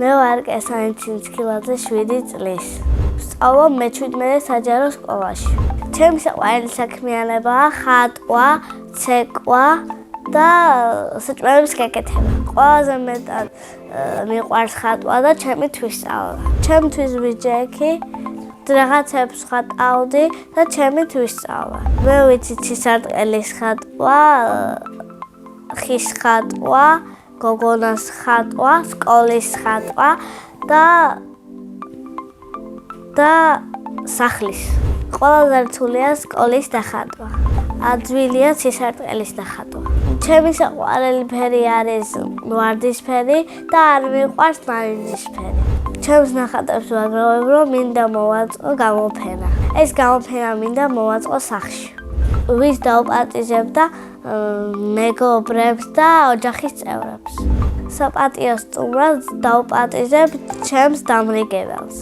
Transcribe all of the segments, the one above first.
მე ვარ კესანი ჩინჩქილაძე 7 წლის. ვსწავლობ მე-17 საჯარო სკოლაში. ჩემი საყვარელი საქმიანობაა ხატვა, ცეკვა და საჭმელების გაკეთება. ყველაზე მეტად მიყვარს ხატვა და ჩემი თვისწავლა. ჩემთვის ბიჯექი რაღაცებს ხატავდი და ჩემი თვისწავლა. მე ვიცი ცისარტყელის ხატვა, ხის ხატვა, გოგონას ხატვა, სკოლის ხატვა და სახლის. ყველაზე რთულია სკოლის დახატვა. ადვილია ცისარტყელის დახატვა. ჩემი საყვარელი ფერი არის ვარდისფერი და არ მიყვარს ნარინჯისფერი. ჩემს ნახატებს ვაგროვებ, რომ მინდა მოვაწყო გამოფენა. ეს გამოფენა მინდა მოვაწყო სახლში. ვის დავპატიჟებ და მეგობრებს და ოჯახის წევრებს. საპატიო სტუმრად დავპატიჟებ ჩემს დამრიგებელს.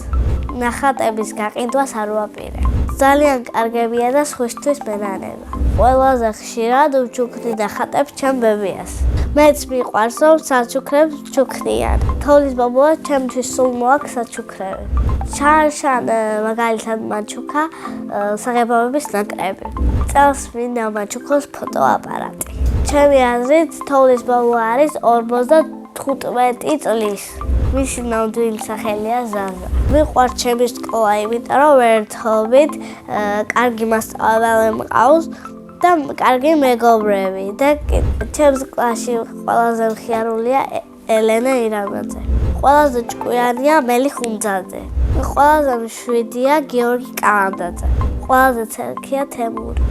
ნახატების გაყიდვას არ ვაპირებ. ძალიან კარგებია და სხვისთვის მენანება. ყველაზე ხშირად ვჩუქნი ნახატებს ჩემ ბებიას. მეც მიყვარს, რომ საჩუქრებს ვჩუქნიან. თოვლის ბაბუას ჩემთვის სულ მოაქვს საჩუქრები. შარშან მაგალითად მაჩუქა საღებავების ნაკრები. წელს მინდა მაჩუქოს ფოტოაპარატი. ჩემი აზრით თოვლის ბაბუა არის 55 წლის. მისი ნამდვილი სახელია ზაზა. მიყვარს ჩემი სკოლა, იმიტომ რომ ერთობით კარგი მასწავლებელი მყავს და კარგი მეგობრები და ჩემს კლასში ყველაზე მხიარულია ელენა ირამაძე. ყველაზე ჭკვიანია მელი ხუნძაძე. ყველაზე მშვიდია გიორგი კალანდაძე. ყველაზე ცერქია თემური.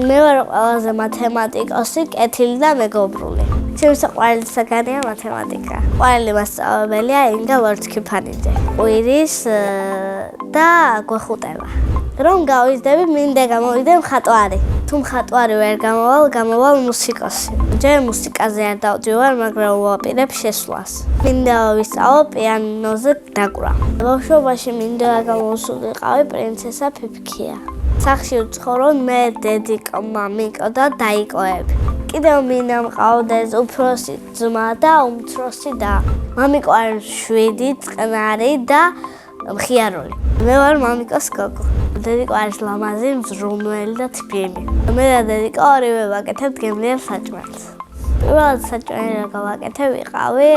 მე ვარ ყველაზე მათემატიკოსი, კეთილი და მეგობრული. ჩემი საყვარელი საგანია მათემატიკა. ყვარელი მასწავლებელია ინგა ლორთქიფანიძე. ყვირის და გვეხუტება. რომ გავიზრდები, მინდა გამოვიდე მხატვარი. თუ მხატვარი ვერ გამოვალ მუსიკოსი. ჯერ მუსიკაზე არ დავდივარ, მაგრამ ვუაპირებ შესვლას. მინდა ვისწავლო პიანინოზე დაკვრა. ბავშვობაში მინდა გამოვსულიყავი პრინცესა ფიფქია. სახლში ვცხოვრობ მე, დედიკო, მამიკო და დაიკოები. კიდევ მინდა მყავდეს უფროსი ძმა და უმცროსი და. მამიკო არის 7, წყნარი და მხიარული. მე ვარ მამიკოს გოგო. დედიკო არის ლამაზი, მზრუნველი და თბილი. მე და დედიკო ორივე ვაკეთებთ გემრიელ საჭმელს. პირველად საჭმელი რა გავაკეთებ ვიყავი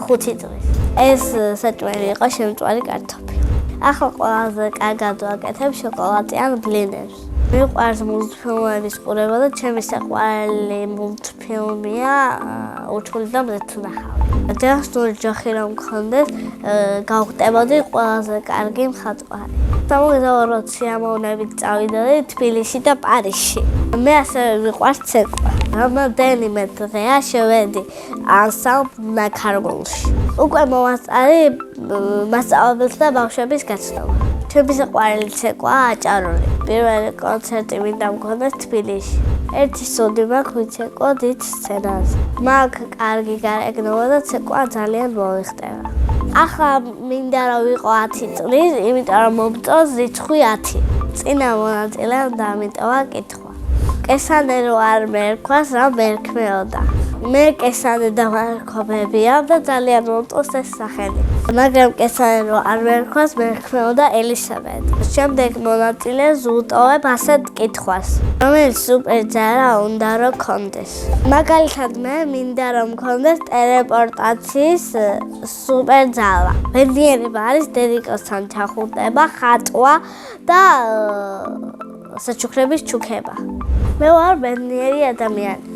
5 წლის. ეს საჭმელი იყო შემწვარი კარტოფილი. ახლა ყველაზე კარგად ვაკეთებ შოკოლადიან ბლინებს. მიყვარს მულტფილმების ყურება და ჩემი საყვარელი მულტფილმია უჩხული და მზეთუნახავი. ჯახსნური ჯოხი რომ მქონდეს, გავხდებოდი ყველაზე კარგი მხატვარი. სამოგზაურო სიამოვნებით წავიდოდი თბილისში და პარიზში. მე ასევე მიყვარს ცეკვა. რამდენიმე დღეა შევედი ანსამბლ ნაქარგულში. უკვე მოვასწარი მასწავლებელთა და ბავშვების გაცნობა. ჩემი საყვარელი ცეკვაა აჭარული. პირველი კონცერტი მინდა მქონდეს თბილისში. ერთი სუდი მაქვს ვიცეკვა დიდ სცენაზე. მაქვს კარგი გარეგნობა და ცეკვა ძალიან მოიხდება. ახლა მინდა რომ ვიყო 10 წლის, იმიტომ რომ მომწონს რიცხვი 10. წინა მონაწილემ დამიტოვა კითხვა. კესანე რო არ მერქვას, რა მერქმეოდა. მე კესანე დამარქვებია და ძალიან მომწონს ეს სახელი. მაგრამ კესანე რო არ მერქვას, მერქმეოდა ელისაბედ. შემდეგ მონაწილეს ვუტოვებ ასეთ კითხვას. რომელიც სუპერძალა უნდა რომ კონდეს. მაგალითად მე მინდა რომ მქონდეს ტელეპორტაციის სუპერძალა. ბედნიერება არის დედიკოსთან ჩახუტება, ხატვა და საჩუქრების ჩუქება. მე ვარ ბედნიერი ადამიანი.